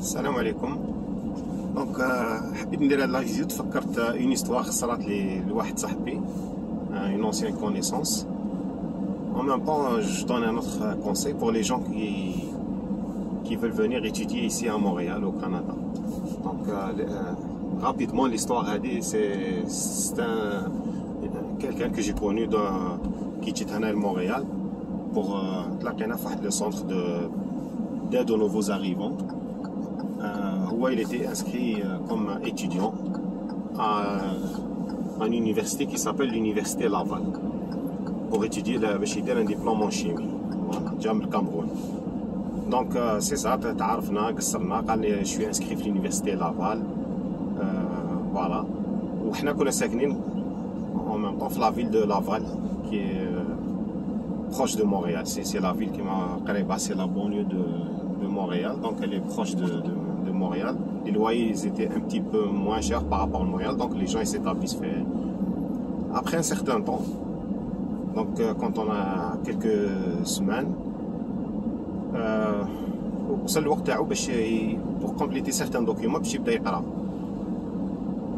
السلام عليكم. دونك حبيت ندير هاد لا فيديو. تفكرت اون هيستوار صرات لي لواحد صاحبي، une ancienne connaissance. En même temps, je donne un autre conseil pour les gens qui veulent venir étudier ici à Montréal, au Canada. Donc, rapidement, l'histoire a dit, c'est quelqu'un que j'ai connu qui était à Montréal pour le centre d'aide aux nouveaux arrivants. Où il était inscrit comme étudiant à une université qui s'appelle l'université Laval pour étudier un diplôme en chimie. Voilà, le Cameroun. Donc c'est ça, je suis inscrit à l'université Laval. Voilà. Où en même temps la ville de Laval qui est proche de Montréal. C'est la ville qui m'a c'est la banlieue de Montréal, donc elle est proche de Montréal. Les loyers ils étaient un petit peu moins chers par rapport à Montréal, donc les gens s'établissent. Après un certain temps, donc quand on a quelques semaines, pour compléter certains documents,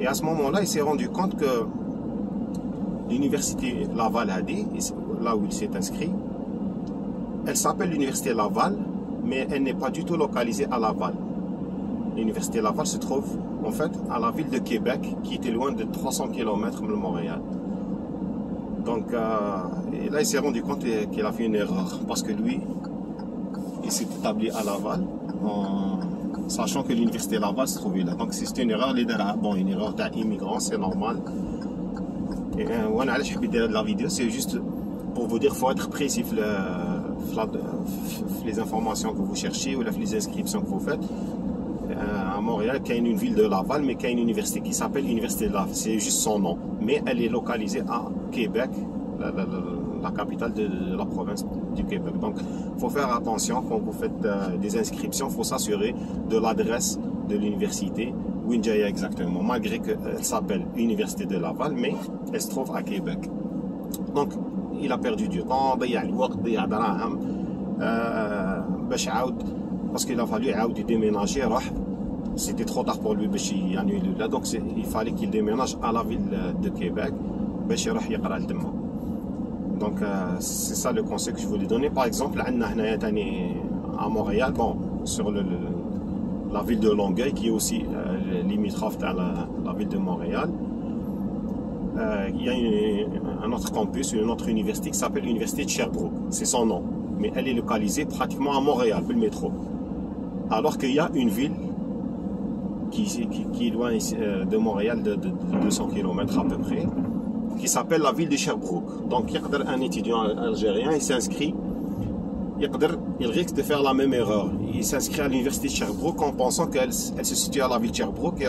et à ce moment-là, il s'est rendu compte que l'université Laval là où il s'est inscrit, elle s'appelle l'université Laval, mais elle n'est pas du tout localisée à Laval. L'université Laval se trouve en fait à la ville de Québec, qui était loin de 300 km de Montréal. Donc et là il s'est rendu compte qu'il a fait une erreur, parce que lui il s'est établi à Laval en sachant que l'université Laval se trouvait là. Donc c'est une erreur, une erreur d'immigrant, c'est normal. Et la vidéo c'est juste pour vous dire qu'il faut être précis les informations que vous cherchez ou les inscriptions que vous faites. À Montréal, il y a une ville de Laval, mais il y a une université qui s'appelle l'université de Laval, c'est juste son nom. Mais elle est localisée à Québec, la capitale de la province du Québec. Donc, il faut faire attention quand vous faites des inscriptions, il faut s'assurer de l'adresse de l'université, où il y a exactement, malgré qu'elle s'appelle Université de Laval, mais elle se trouve à Québec. Donc, il a perdu du temps, parce qu'il a fallu déménager. C'était trop tard pour lui, donc il fallait qu'il déménage à la ville de Québec. Donc c'est ça le conseil que je voulais donner. Par exemple, à Montréal, bon, sur la ville de Longueuil, qui est aussi limitrophe à la ville de Montréal, il y a un autre campus, une autre université qui s'appelle l'université de Sherbrooke. C'est son nom, mais elle est localisée pratiquement à Montréal, le métro. Alors qu'il y a une ville qui est loin de Montréal de 200 km à peu près, qui s'appelle la ville de Sherbrooke. Donc un étudiant algérien, il s'inscrit, il risque de faire la même erreur. Il s'inscrit à l'université de Sherbrooke en pensant qu'elle se situe à la ville de Sherbrooke, et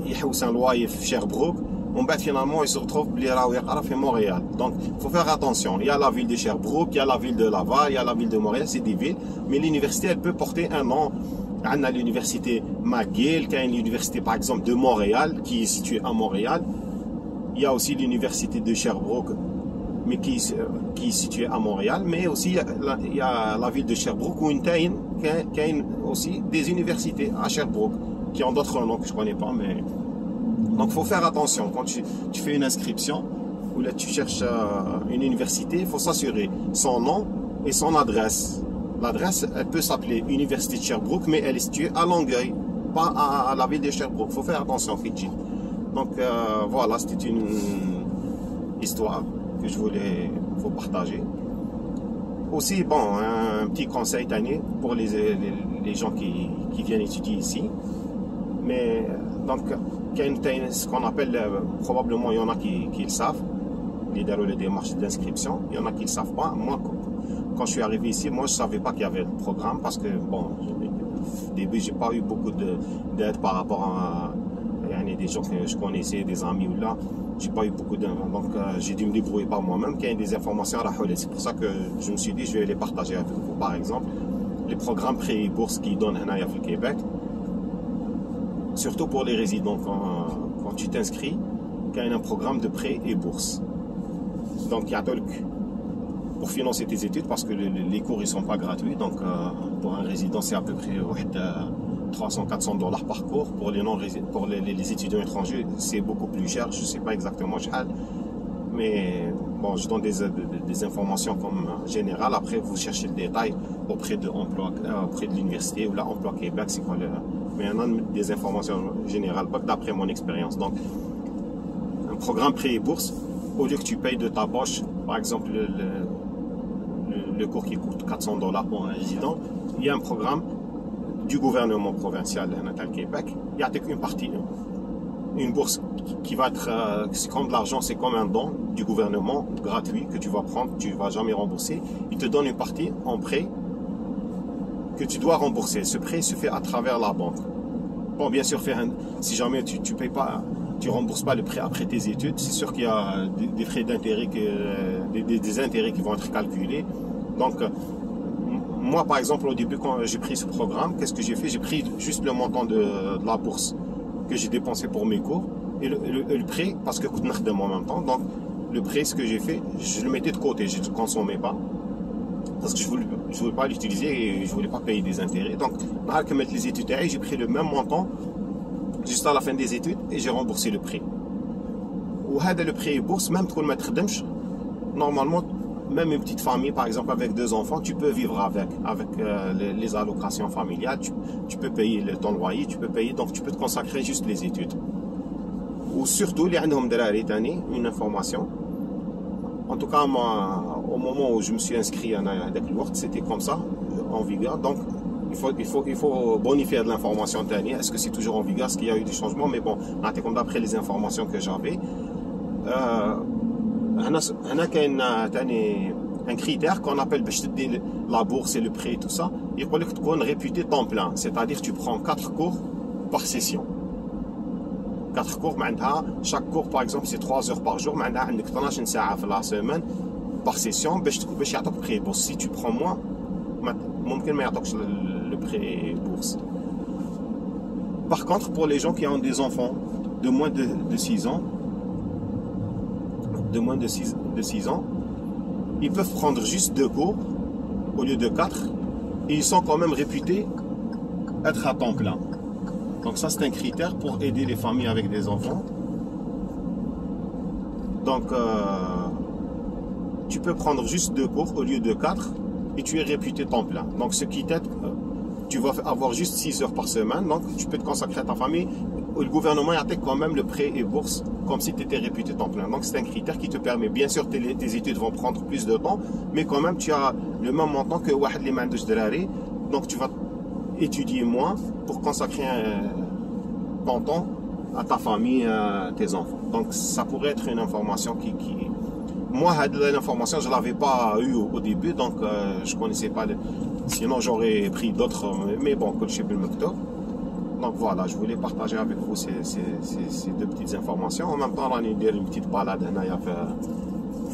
il a un loyer à Sherbrooke. Finalement, il se retrouve à Montréal. Donc, il faut faire attention. Il y a la ville de Sherbrooke, il y a la ville de Laval, il y a la ville de Montréal, c'est des villes. Mais l'université, elle peut porter un nom. On a l'université McGill, qui est l'université, par exemple, de Montréal, qui est située à Montréal. Il y a aussi l'université de Sherbrooke, mais qui est située à Montréal. Mais aussi, il y a la ville de Sherbrooke, où il y a aussi des universités à Sherbrooke, qui ont d'autres noms que je ne connais pas, mais... Donc il faut faire attention quand tu fais une inscription ou là tu cherches une université, il faut s'assurer son nom et son adresse. L'adresse, elle peut s'appeler Université de Sherbrooke, mais elle est située à Longueuil, pas à la ville de Sherbrooke. Il faut faire attention, Fidji. Donc voilà, c'était une histoire que je voulais vous partager. Aussi, bon, un petit conseil Tani pour les gens qui viennent étudier ici. Mais donc, ce qu'on appelle, probablement il y en a qui le savent, les démarches d'inscription, il y en a qui ne le savent pas. Moi, quand je suis arrivé ici, moi je ne savais pas qu'il y avait le programme, parce que bon, au début j'ai pas eu beaucoup d'aide par rapport à des gens que je connaissais, des amis ou là, j'ai pas eu beaucoup d'aide, donc j'ai dû me débrouiller par moi-même. Qu'il y a des informations à la relais, c'est pour ça que je me suis dit je vais les partager avec vous. Par exemple, les programmes prêts et bourses qu'ils donnent au Québec, surtout pour les résidents, quand tu t'inscris, il y a un programme de prêt et bourse. Donc, il y a pour financer tes études, parce que les cours ne sont pas gratuits. Donc, pour un résident, c'est à peu près 300-400 dollars par cours. Pour les pour les étudiants étrangers, c'est beaucoup plus cher. Je ne sais pas exactement cher, mais bon, je donne des informations comme générales. Après, vous cherchez le détail auprès de l'université ou l'Emploi Québec, c'est quoi mais il y en a des informations générales, pas que d'après mon expérience. Donc, un programme prêt et bourse, au lieu que tu payes de ta poche, par exemple, le cours qui coûte 400 dollars pour un résident, il y a un programme du gouvernement provincial de Québec. Il y a une partie, une bourse qui va être, c'est comme de l'argent, c'est comme un don du gouvernement gratuit que tu vas prendre, tu ne vas jamais rembourser. Il te donne une partie en prêt que tu dois rembourser. Ce prêt se fait à travers la banque. Bon, bien sûr, si jamais tu payes pas, tu rembourses pas le prêt après tes études, c'est sûr qu'il y a des frais d'intérêt, des intérêts qui vont être calculés. Donc, moi, par exemple, au début, quand j'ai pris ce programme, qu'est-ce que j'ai fait? J'ai pris juste le montant de la bourse que j'ai dépensé pour mes cours et le prêt, parce que coûte de en même temps. Donc, le prêt, ce que j'ai fait, je le mettais de côté, je ne le consommais pas. Parce que je ne voulais pas l'utiliser et je ne voulais pas payer des intérêts. Donc, après que mettre les études, j'ai pris le même montant juste à la fin des études et j'ai remboursé le prêt. Ou le prêt et bourse, même pour le mettre d'emch, normalement, même une petite famille, par exemple, avec 2 enfants, tu peux vivre avec les allocations familiales, tu peux payer ton loyer, tu peux payer, donc tu peux te consacrer juste les études. Ou surtout, il y a une information. En tout cas, moi, au moment où je me suis inscrit à l'Ouart, c'était comme ça, en vigueur. Donc, il faut bonifier de l'information. Est-ce que c'est toujours en vigueur? Est-ce qu'il y a eu des changements? Mais bon, comme d'après les informations que j'avais, un critère qu'on appelle la bourse et le prêt et tout ça. Il faut que tu sois réputé temps plein. C'est-à-dire que tu prends 4 cours par session. 4 cours, chaque cours, par exemple, c'est 3 heures par jour. Tu as 12 heures la semaine par session. Si tu prends moins, ممكن ما يعطوكش le prêt bourse. Par contre, pour les gens qui ont des enfants de moins de 6 ans, ils peuvent prendre juste 2 cours au lieu de 4 et ils sont quand même réputés être à temps plein. Donc ça, c'est un critère pour aider les familles avec des enfants. Donc tu peux prendre juste 2 cours au lieu de 4 et tu es réputé temps plein. Donc ce qui t'aide, tu vas avoir juste 6 heures par semaine, donc tu peux te consacrer à ta famille. Le gouvernement a quand même le prêt et bourse comme si tu étais réputé temps plein. Donc c'est un critère qui te permet, bien sûr tes études vont prendre plus de temps, mais quand même tu as le même montant que Wahed les mains de l'arrêt. Donc tu vas étudier moins pour consacrer ton temps à ta famille, à tes enfants. Donc ça pourrait être une information qui... Moi, l'information, je ne l'avais pas eue au début, donc je ne connaissais pas. Sinon, j'aurais pris d'autres, mais bon, coach chez Belmecto. Donc voilà, je voulais partager avec vous ces 2 petites informations. En même temps, on a une petite balade dans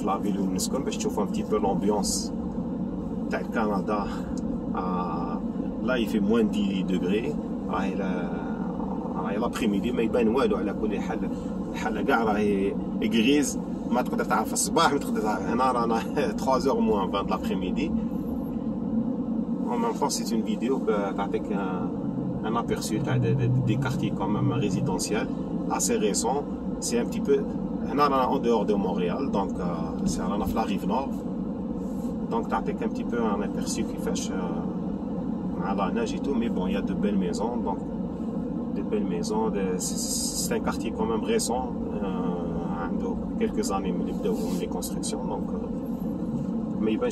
la ville où nous sommes, pour voir un petit peu l'ambiance du Canada. Là, il fait moins de 10 degrés. L'après-midi, mais il y a الحالة كاع راهي غريز ما تقدر تعرف في الصباح ما تقدر تعرف. هنا رانا 3 heures moins 20 de l'après-midi. En même temps, c'est une vidéo qui تعطيك un aperçu des quartiers quand même résidentiels assez récents. C'est un petit peu هنا رانا en dehors de Montréal, donc c'est رانا في la rive nord. Donc تعطيك un petit peu un aperçu كيفاش مع la neige et tout, mais bon, il y a de belles maisons, donc des belles maisons. C'est un quartier quand même récent, quelques années les constructions, donc mais il va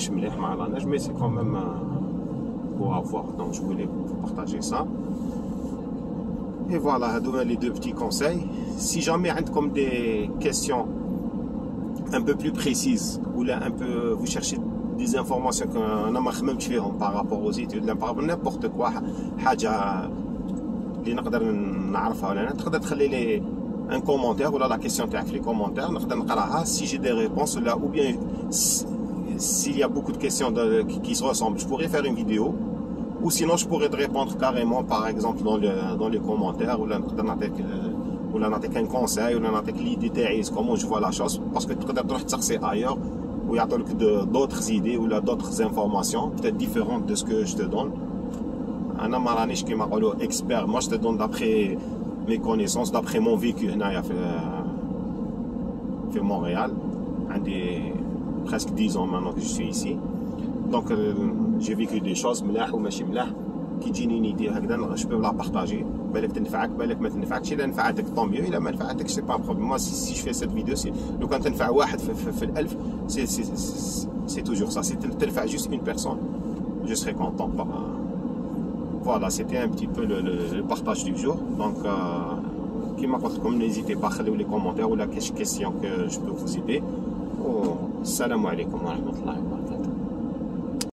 la neige, mais c'est quand même beau à voir. Donc je voulais vous partager ça. Et voilà, les 2 petits conseils. Si jamais comme des questions un peu plus précises ou là un peu vous cherchez des informations qu'on a même différentes par rapport aux études, par rapport à n'importe quoi, اللي نقدر نعرفها ولا تقدر تخلي لي un commentaire ou la question تاعك في les commentaires نقدر نقراها si j'ai des réponses là, ou bien s'il y a beaucoup de questions qui se ressemblent, je pourrais faire une vidéo, ou sinon je pourrais te répondre carrément par exemple dans les commentaires, ou là نقدر نعطيك un conseil ou نعطيك l'idée تاعي comment je vois la chose, parce que تقدر تروح تسقسي ailleurs ou يعطولك d'autres idées ou là d'autres informations peut-être différentes de ce que je te donne. انا ما رانيش كيما نقولوا اكسبير. moi je te donne d'après mes connaissances, d'après mon vécu هنايا في Montréal. عندي presque 10 ans maintenant que je suis ici. Donc j'ai vécu des choses ملاح وماشي ملاح. كي تجيني نيدي هكذا je peux la partager. بالك تنفعك بالك ما تنفعكش. الا نفعتك طون ميو، الا ما نفعتكش سي با بروبليم. moi si je fais cette vidéo c'est لو كان تنفع واحد في الألف c'est toujours ça. si تنفع juste une personne je serai content. Voilà, c'était un petit peu le partage du jour. Donc كيما قلت لكم n'hésitez pas خليو لي كومونتير ولا كاش كيسيون que je peux vous aider. والسلام عليكم ورحمة الله وبركاته.